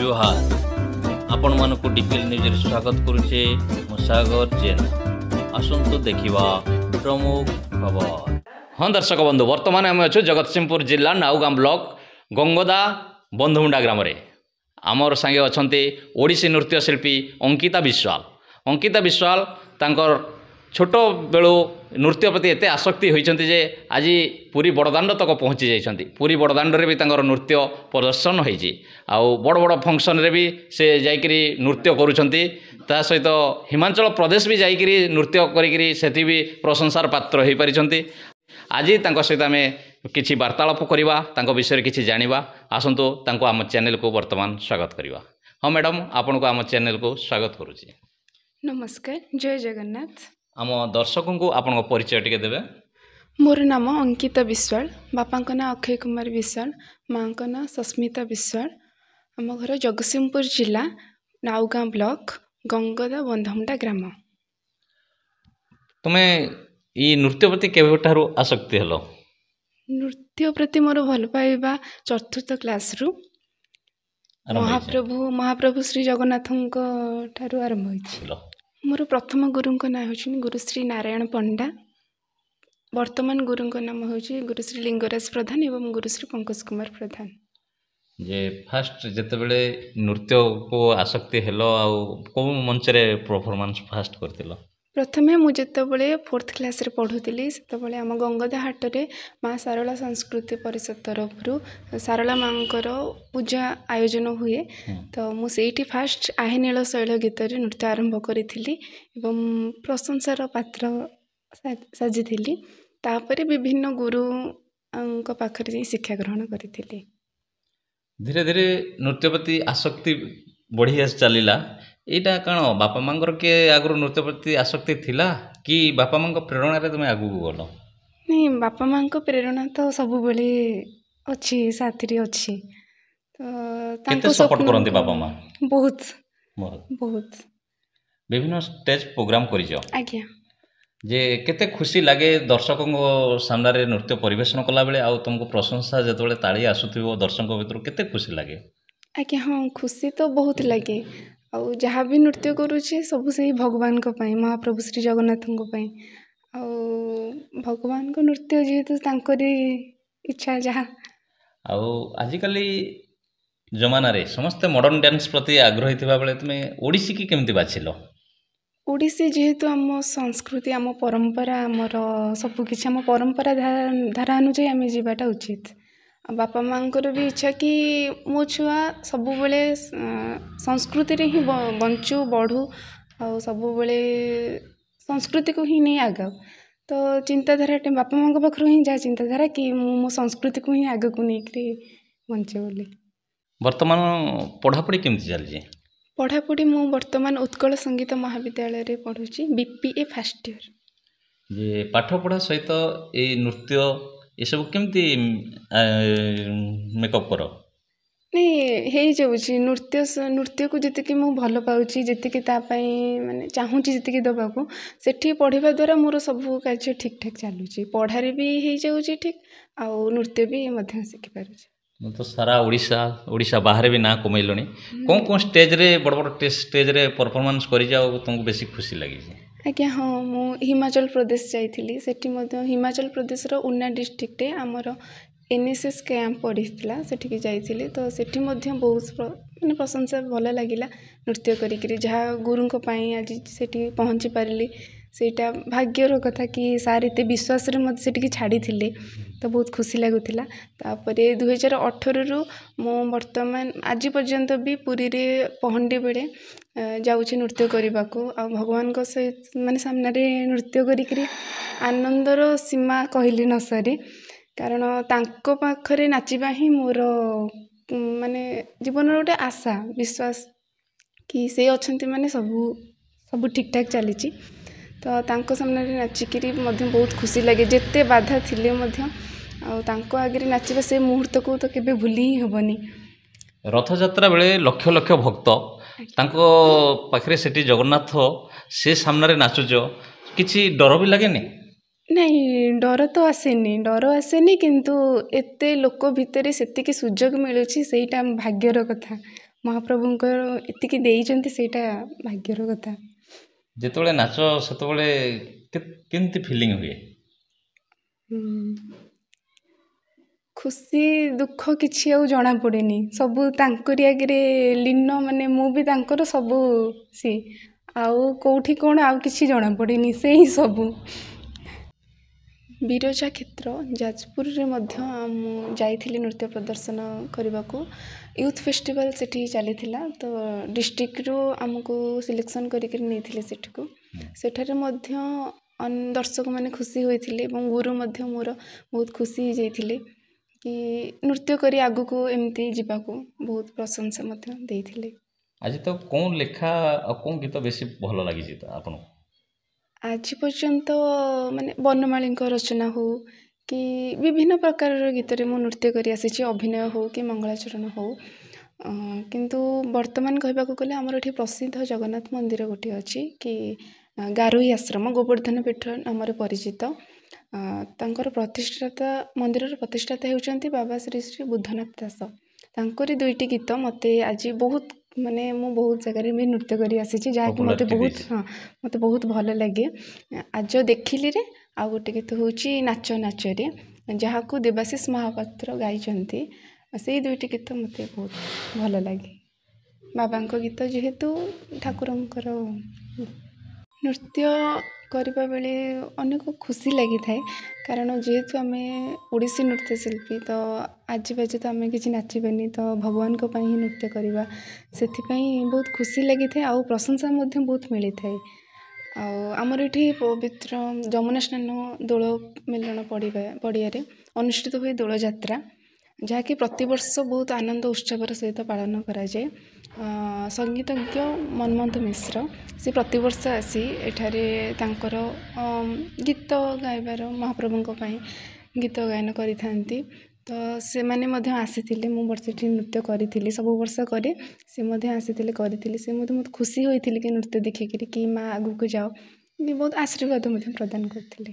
जोहार आपण मानक डीपीएल न्यूज स्वागत करुचे मुसागर जेन आसंतु देखिबा प्रमुख खबर। हाँ दर्शक बंधु वर्तमान आम अच्छे जगतसिंहपुर जिला नाउगाँ ब्लॉक गंगदा बंधुमुंडा ग्राम आमर सांगे अच्छा ओडिसी नृत्यशिल्पी अंकिता विश्वाल तांकर छोट बेलू नृत्य प्रति एत आसक्ति होती जे आज पुरी बड़दाण्ड तक पहुँची जाइछन्ति। पुरी बड़दाण्ड रे भी तांकर नृत्य प्रदर्शन होइछि आउ बड़ बड़ फंक्शन रे भी से जाइकरी नृत्य करूछन्ति। ता सहित हिमाचल प्रदेश भी जाइकरी नृत्य करिकरी सेठी भी प्रशंसार पात्र होई परिछन्ति। आज तांको सहित आमे किछि वार्तालाप करिबा तांको विषय किछि जानिबा आसंतु तांको आम चैनल को वर्तमान स्वागत करिबा। हाँ मैडम आपन को आम चैनल को स्वागत करूछि। नमस्कार, जय जगन्नाथ। आम दर्शकों को आपण परिचय टिके देबे। मोर नाम अंकिता विश्वाल, बापा ना अक्षय कुमार विश्वाल, माँ का ना सस्मिता विश्वाल। आम घर जगतसिंहपुर जिला नाउगाँ ब्लॉक गंगदा बंधमुंडा ग्राम। तुम्हें ई नृत्य प्रति केबेठारु आसक्ति हलो? नृत्य प्रति मोर भल पाइबा चतुर्थ क्लास रु महाप्रभु श्री जगन्नाथଙ୍କ ଠାରୁ आरंभ होइछि। मोर प्रथम गुरु ना होछि गुरुश्री नारायण पंडा। वर्तमान गुरु नाम होछि गुरुश्री लिंगराज प्रधान एवं गुरुश्री पंकज कुमार प्रधान। जे फास्ट जते बेले नृत्य को आसक्ति हेलो आ को मंच रे परफॉर्मेंस फास्ट करतिलो? प्रथमे मु जेतेबेले 4th क्लास रे पढुतिली सेतेबेले आम गंगदा हाट रे माँ सारला संस्कृति परिषद तरफ सारला माँकर पूजा आयोजन हुए। तो मु सेठी फास्ट आहे नील शैल गीत रे नृत्य आरंभ करिथिली एवं प्रशंसार पात्र साजिथिली। तापरे विभिन्न गुरु पाखरे शिक्षा ग्रहण करिथिली। धीरे धीरे नृत्य प्रति आसक्ति बढ़िया चलिला। एटा कण बापा मांगर के आगु नृत्य प्रति आसक्ति थिला कि बापा मांग प्रेरणा रे तुमे आगु गलो? नहीं, बापा माँ को प्रेरणा तो सब बेले अच्छी साथी रे अच्छी। तो केते सपोर्ट करंती बापा माँ? बहुत बहुत बहुत विभिन्न स्टेज प्रोग्राम करिजो। आज्ञा जे केते खुशी लागे दर्शकों सामने रे नृत्य परिवेशन कला बेले आ तुमको प्रशंसा जतबेले ताली आसुथिबो दर्शकों भितर केते खुशी लागे? आज्ञा हाँ, खुशी तो बहुत लगे। आउ जहाँ भी नृत्य करुचे सब से भगवान को पाई, महाप्रभु श्री जगन्नाथ को पाई। आउ भगवान को नृत्य जेहेतु तांकरी इच्छा जहाँ आउ आजिकली जमाना रे समस्त मॉडर्न डांस प्रति आग्रही थिबा बेले तुमे ओडिसी की केमति बाछिलो? ओडिसी जेहेतु आम संस्कृति आम परंपरा आमर सबकिछि आम परंपरा धारा अनुଯାयी आम जीवाटा उचित। बापा माँकर भी इच्छा कि मो छुआ सबु बेले संस्कृति रे ही बंचु बढ़ू और सबु बेले संस्कृति को ही नहीं आगाऊ। तो चिंताधारा बापा माँ पाखर ही जहाँ चिंताधारा कि मो संस्कृति को ही आग को नहीं बंचे बोली। वर्तमान पढ़ापढ़ी केमति चलछि? पढ़ापढ़ी मु वर्तमान उत्कल संगीत महाविद्यालय रे पढ़ुछि बीपीए फर्स्ट ईयर। जे पाठ पढ़ा सहित ए नृत्य ये सब केमती मेकअप करो? नहीं हे जाउछि नृत्य को जति कि मु भल पाउछि जति कि ता पई माने चाहूछि जति कि दबा को सेठी पढ़िबा द्वारा मोर सब कार्य ठीक ठाक चालुछि। पढ़ारे भी हे जाउछि ठीक आ नृत्य भी मध्य सिखि पारुछि। तो सारा ओडिशा बाहर भी ना कमैलणी कौन स्टेज रे बड़ बड़ स्टेज रे परफॉर्मेंस करि जाओ तुमको बेसी खुशी लगी? आज्ञा हाँ, मु हिमाचल प्रदेश जाइथिली। सेठी मध्य हिमाचल प्रदेश रो उना डिस्ट्रिक्ट रे हमर एनएसएस कैंप पड़ीला सेठी जाइथिली। तो सेठी मध्य बहुत माने प्रशंसा भल लागिला नृत्य करिकरी जहाँ गुरुंक पई आज सेठी पहुँची पारिली। सेटा भाग्यर कथा कि सार एते विश्वास रे मत सेठी छाड़ी थिले। तो बहुत खुशी लगुला। तापरे 2018 रु मो वर्तमान आज पर्यंत भी पुरी रे पहंडी बेले जाउछि नृत्य करने को। आ भगवान को सहित माने सामने रे नृत्य करिकरी आनंदर सीमा कहली न सरी। कारण तांको पाखरे नाचिबा ही मोर माने जीवन गोटे आशा विश्वास कि से अछंती माने सब ठीक ठाक चली। तो तांको सामने रे नाचिकरी मध्य बहुत खुशी लगे। जेते बाधा थिले मध्य आ तांको आगे नाचिबा से मुहूर्त को तो केबे भूली ही हेबनी। रथ यात्रा बेले लक्ष लक्ष भक्त तांको पाखरे सेठी जगन्नाथ से सामने रे नाचुजो किछि डर भी लागेनी? नहीं, डर तो आसेनी किंतु एते लोक भितर सेतिकी सुजोग मिलुछि सेटा भाग्यर कथा। ମହାପ୍ରଭୁଙ୍କର ଏତିକି ଦେଇଛନ୍ତି ସେଇଟା ଭାଗ୍ୟର କଥା। ଯେତେବେଳେ ନାଚ ସେତେବେଳେ କେମିତି ଫିଲିଂ ହୁଏ? ଖୁସି ଦୁଃଖ କିଛି ଆଉ ଜଣାପଡ଼େନି, ସବୁ ତାଙ୍କରି ଆଗରେ ଲୀନ, ମାନେ ମୁଁ ବି ତାଙ୍କର ସବୁ ସିଏ, ଆଉ କେଉଁଠି କ'ଣ ଆଉ କିଛି ଜଣାପଡ଼େନି, ସେଇ ସବୁ। ବିରଜା କ୍ଷେତ୍ର ଯାଜପୁରରେ ମଧ୍ୟ ମୁଁ ଯାଇଥିଲି ନୃତ୍ୟ ପ୍ରଦର୍ଶନ କରିବାକୁ। ୟୁଥ୍ ଫେଷ୍ଟିଭାଲ୍ ସେଠି ଚାଲିଥିଲା, ତ ଡିଷ୍ଟ୍ରିକ୍ଟରୁ ଆମକୁ ସିଲେକ୍ସନ୍ କରିକି ନେଇଥିଲେ ସେଠିକୁ। ସେଠାରେ ମଧ୍ୟ ଦର୍ଶକମାନେ ଖୁସି ହୋଇଥିଲେ ଏବଂ ଗୁରୁ ମଧ୍ୟ ମୋର ବହୁତ ଖୁସି ହେଇଯାଇଥିଲେ କି ନୃତ୍ୟ କରି ଆଗକୁ ଏମିତି ଯିବାକୁ, ବହୁତ ପ୍ରଶଂସା ମଧ୍ୟ ଦେଇଥିଲେ। ଆଜି ତ କେଉଁ ଲେଖା ଆଉ କେଉଁ ଗୀତ ବେଶୀ ଭଲ ଲାଗିଛି ତ ଆପଣଙ୍କୁ? ଆଜି ପର୍ଯ୍ୟନ୍ତ ମାନେ ବନମାଳୀଙ୍କ ରଚନା ହଉ କି ବିଭିନ୍ନ ପ୍ରକାରର ଗୀତରେ ମୁଁ ନୃତ୍ୟ କରି ଆସିଛି, ଅଭିନୟ ହଉ କି ମଙ୍ଗଳାଚରଣ ହଉ। କିନ୍ତୁ ବର୍ତ୍ତମାନ କହିବାକୁ ଗଲେ ଆମର ଏଠି ପ୍ରସିଦ୍ଧ ଜଗନ୍ନାଥ ମନ୍ଦିର ଗୋଟିଏ ଅଛି କି ଗାରୋଇ ଆଶ୍ରମ, ଗୋବର୍ଦ୍ଧନ ପୀଠ ନାମରେ ପରିଚିତ। ତାଙ୍କର ପ୍ରତିଷ୍ଠାତା, ମନ୍ଦିରର ପ୍ରତିଷ୍ଠାତା ହେଉଛନ୍ତି ବାବା ଶ୍ରୀ ଶ୍ରୀ ବୁଦ୍ଧନାଥ ଦାସ। ତାଙ୍କରି 2ଟି ଗୀତ ମୋତେ ଆଜି ବହୁତ, ମାନେ ମୁଁ ବହୁତ ଜାଗାରେ ବି ନୃତ୍ୟ କରି ଆସିଛି, ଯାହାକି ମୋତେ ବହୁତ ଭଲ ଲାଗେ। ଆଜ ଦେଖିଲିରେ ଆଉ ଗୋଟେ ଗୀତ ହେଉଛି ନାଚ ନାଚରେ, ଯାହାକୁ ଦେବାଶିଷ ମହାପାତ୍ର ଗାଇଛନ୍ତି। ସେଇ 2ଟି ଗୀତ ମୋତେ ବହୁତ ଭଲ ଲାଗେ, ବାବାଙ୍କ ଗୀତ ଯେହେତୁ, ଠାକୁରଙ୍କର। ନୃତ୍ୟ କରିବା ବେଳେ ଅନେକ ଖୁସି ଲାଗିଥାଏ, କାରଣ ଯେହେତୁ ଆମେ ଓଡ଼ିଶୀ ନୃତ୍ୟଶିଳ୍ପୀ, ତ ଆଜି ବାଜି ତ ଆମେ କିଛି ନାଚିବାନି, ତ ଭଗବାନଙ୍କ ପାଇଁ ହିଁ ନୃତ୍ୟ କରିବା, ସେଥିପାଇଁ ବହୁତ ଖୁସି ଲାଗିଥାଏ ଆଉ ପ୍ରଶଂସା ମଧ୍ୟ ବହୁତ ମିଳିଥାଏ। ଆଉ ଆମର ଏଠି ପବିତ୍ର ଯମୁନା ସ୍ନାନ ଦୋଳ ମେଲଣ ପଡ଼ିଆରେ ଅନୁଷ୍ଠିତ ହୁଏ ଦୋଳଯାତ୍ରା, ଯାହାକି ପ୍ରତିବର୍ଷ ବହୁତ ଆନନ୍ଦ ଉତ୍ସବର ସହିତ ପାଳନ କରାଯାଏ। ସଙ୍ଗୀତଜ୍ଞ ମନ୍ମଥ ମିଶ୍ର ସେ ପ୍ରତିବର୍ଷ ଆସି ଏଠାରେ ତାଙ୍କର ଗୀତ ଗାଇବାର, ମହାପ୍ରଭୁଙ୍କ ପାଇଁ ଗୀତ ଗାୟନ କରିଥାନ୍ତି। ତ ସେମାନେ ମଧ୍ୟ ଆସିଥିଲେ, ମୁଁ ସେଠି ନୃତ୍ୟ କରିଥିଲି, ସବୁ ବର୍ଷ କରେ, ସେ ମଧ୍ୟ ଆସିଥିଲେ କରିଥିଲି। ସେ ମଧ୍ୟ ବହୁତ ଖୁସି ହୋଇଥିଲେ କି ନୃତ୍ୟ ଦେଖିକିରି କି ମା ଆଗକୁ ଯାଅ, ବହୁତ ଆଶୀର୍ବାଦ ମଧ୍ୟ ପ୍ରଦାନ କରିଥିଲେ।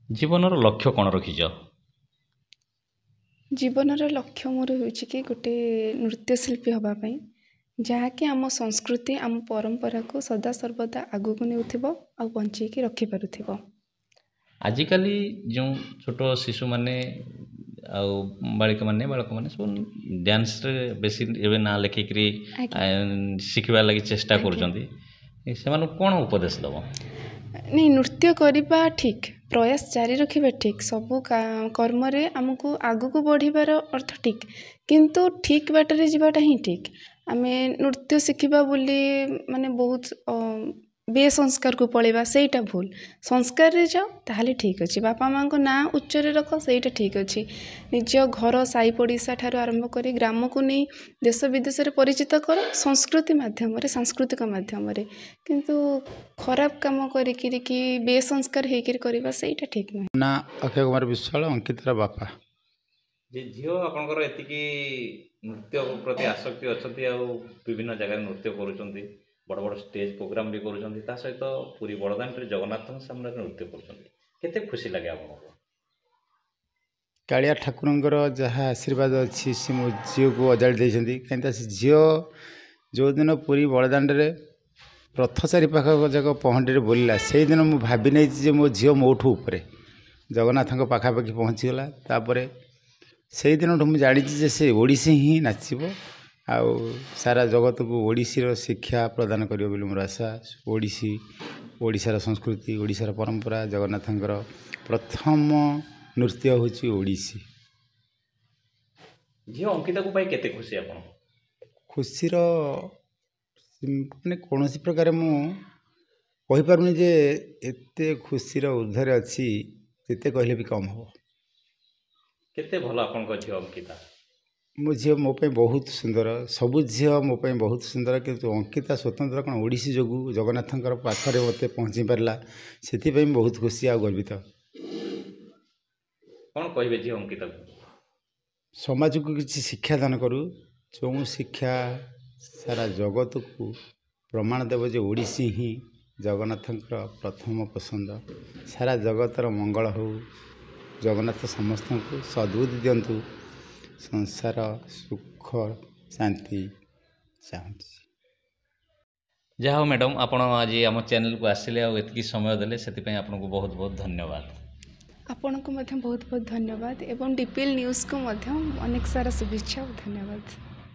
ଜୀବନର ଲକ୍ଷ୍ୟ କ'ଣ ରଖିଛ? ଜୀବନର ଲକ୍ଷ୍ୟ ମୋର ହେଉଛି କି ଗୋଟେ ନୃତ୍ୟଶିଳ୍ପୀ ହେବା ପାଇଁ, ଯାହାକି ଆମ ସଂସ୍କୃତି, ଆମ ପରମ୍ପରାକୁ ସଦାସର୍ବଦା ଆଗକୁ ନେଉଥିବ ଆଉ ବଞ୍ଚେଇକି ରଖିପାରୁଥିବ। ଆଜିକାଲି ଯେଉଁ ଛୋଟ ଶିଶୁମାନେ ଆଉ ବାଳିକାମାନେ ସବୁ ଡ୍ୟାନ୍ସରେ ବେଶୀ ଏବେ ନାଁ ଲେଖିକିରି ଶିଖିବା ଲାଗି ଚେଷ୍ଟା କରୁଛନ୍ତି, ସେମାନଙ୍କୁ କ'ଣ ଉପଦେଶ ଦେବ? ନାଇଁ, ନୃତ୍ୟ କରିବା ଠିକ୍, ପ୍ରୟାସ ଜାରି ରଖିବା ଠିକ୍, ସବୁ କର୍ମରେ ଆମକୁ ଆଗକୁ ବଢ଼ିବାର ଅର୍ଥ ଠିକ୍, କିନ୍ତୁ ଠିକ୍ ବାଟରେ ଯିବାଟା ହିଁ ଠିକ୍। ଆମେ ନୃତ୍ୟ ଶିଖିବା ବୋଲି ମାନେ ବହୁତ ବେସଂସ୍କାରକୁ ପଳେଇବା, ସେଇଟା ଭୁଲ। ସଂସ୍କାରରେ ଯାଅ ତାହେଲେ ଠିକ୍ ଅଛି, ବାପା ମାଆଙ୍କ ନାଁ ଉଚ୍ଚରେ ରଖ, ସେଇଟା ଠିକ୍ ଅଛି। ନିଜ ଘର ସାହି ପଡ଼ିଶା ଠାରୁ ଆରମ୍ଭ କରି ଗ୍ରାମକୁ ନେଇ ଦେଶ ବିଦେଶରେ ପରିଚିତ କର, ସଂସ୍କୃତି ମାଧ୍ୟମରେ, ସାଂସ୍କୃତିକ ମାଧ୍ୟମରେ। କିନ୍ତୁ ଖରାପ କାମ କରିକିରି କି ବେସଂସ୍କାର ହେଇକିରି କରିବା, ସେଇଟା ଠିକ୍ ନୁହେଁ। ନା, ଅକ୍ଷୟ କୁମାର ବିଶ୍ୱାଳ, ଅଙ୍କିତାର ବାପା। ଯେ ଝିଅ ଆପଣଙ୍କର ଏତିକି ନୃତ୍ୟ ପ୍ରତି ଆସକ୍ତି ଅଛନ୍ତି ଆଉ ବିଭିନ୍ନ ଜାଗାରେ ନୃତ୍ୟ କରୁଛନ୍ତି, ବଡ଼ ବଡ଼ ଷ୍ଟେଜ୍ ପ୍ରୋଗ୍ରାମ୍ ବି କରୁଛନ୍ତି, ତା ସହିତ ପୁରୀ ବଡ଼ଦାଣ୍ଡରେ ଜଗନ୍ନାଥଙ୍କ ସାମ୍ନାରେ ନୃତ୍ୟ କରୁଛନ୍ତି, କେତେ ଖୁସି ଲାଗେ ଆପଣଙ୍କୁ? କାଳିଆ ଠାକୁରଙ୍କର ଯାହା ଆଶୀର୍ବାଦ ଅଛି, ସେ ମୋ ଝିଅକୁ ଅଜାଡ଼ି ଦେଇଛନ୍ତି। କାହିଁକି ସେ ଝିଅ ଯେଉଁଦିନ ପୁରୀ ବଡ଼ଦାଣ୍ଡରେ ରଥ ଚାରିପାଖ ଯାକ ପହଣ୍ଡିରେ ବୁଲିଲା, ସେଇଦିନ ମୁଁ ଭାବି ନେଇଛି ଯେ ମୋ ଝିଅ ମୋଠୁ ଉପରେ ଜଗନ୍ନାଥଙ୍କ ପାଖାପାଖି ପହଞ୍ଚିଗଲା। ତାପରେ ସେଇଦିନଠୁ ମୁଁ ଜାଣିଛି ଯେ ସେ ଓଡ଼ିଶୀ ହିଁ ନାଚିବ ଆଉ ସାରା ଜଗତକୁ ଓଡ଼ିଶୀର ଶିକ୍ଷା ପ୍ରଦାନ କରିବ ବୋଲି ମୋର ଆଶା। ଓଡ଼ିଶୀ, ଓଡ଼ିଶାର ସଂସ୍କୃତି, ଓଡ଼ିଶାର ପରମ୍ପରା, ଜଗନ୍ନାଥଙ୍କର ପ୍ରଥମ ନୃତ୍ୟ ହେଉଛି ଓଡ଼ିଶୀ। ଝିଅ ଅଙ୍କିତାକୁ ପାଇ କେତେ ଖୁସି ଆପଣ? ଖୁସିର ମାନେ କୌଣସି ପ୍ରକାର ମୁଁ କହିପାରୁନି ଯେ ଏତେ ଖୁସିର ଉର୍ଦ୍ଧ୍ୱରେ ଅଛି, ଯେତେ କହିଲେ ବି କମ୍ ହେବ। କେତେ ଭଲ ଆପଣଙ୍କ ଝିଅ ଅଙ୍କିତା? ମୋ ଝିଅ ମୋ ପାଇଁ ବହୁତ ସୁନ୍ଦର, ସବୁ ଝିଅ ମୋ ପାଇଁ ବହୁତ ସୁନ୍ଦର, କିନ୍ତୁ ଅଙ୍କିତା ସ୍ୱତନ୍ତ୍ର କ'ଣ ଓଡ଼ିଶୀ ଯୋଗୁଁ ଜଗନ୍ନାଥଙ୍କର ପାଖରେ ମୋତେ ପହଞ୍ଚି ପାରିଲା, ସେଥିପାଇଁ ମୁଁ ବହୁତ ଖୁସି ଆଉ ଗର୍ବିତ। କ'ଣ କହିବେ ଝିଅ ଅଙ୍କିତାକୁ? ସମାଜକୁ କିଛି ଶିକ୍ଷାଦାନ କରୁ, ଯେଉଁ ଶିକ୍ଷା ସାରା ଜଗତକୁ ପ୍ରମାଣ ଦେବ ଯେ ଓଡ଼ିଶୀ ହିଁ ଜଗନ୍ନାଥଙ୍କର ପ୍ରଥମ ପସନ୍ଦ। ସାରା ଜଗତର ମଙ୍ଗଳ ହେଉ, ଜଗନ୍ନାଥ ସମସ୍ତଙ୍କୁ ସଦ୍ବୁଦ୍ଧି ଦିଅନ୍ତୁ, ସଂସାର ସୁଖ ଶାନ୍ତି ଚାହୁଁଛି। ଯାହା ହଉ ମ୍ୟାଡ଼ାମ୍ ଆପଣ ଆଜି ଆମ ଚ୍ୟାନେଲକୁ ଆସିଲେ ଆଉ ଏତିକି ସମୟ ଦେଲେ ସେଥିପାଇଁ ଆପଣଙ୍କୁ ବହୁତ ବହୁତ ଧନ୍ୟବାଦ। ଆପଣଙ୍କୁ ମଧ୍ୟ ବହୁତ ବହୁତ ଧନ୍ୟବାଦ ଏବଂ ଡିପିଏଲ୍ ନ୍ୟୁଜ୍କୁ ମଧ୍ୟ ଅନେକ ସାରା ଶୁଭେଚ୍ଛା ଓ ଧନ୍ୟବାଦ।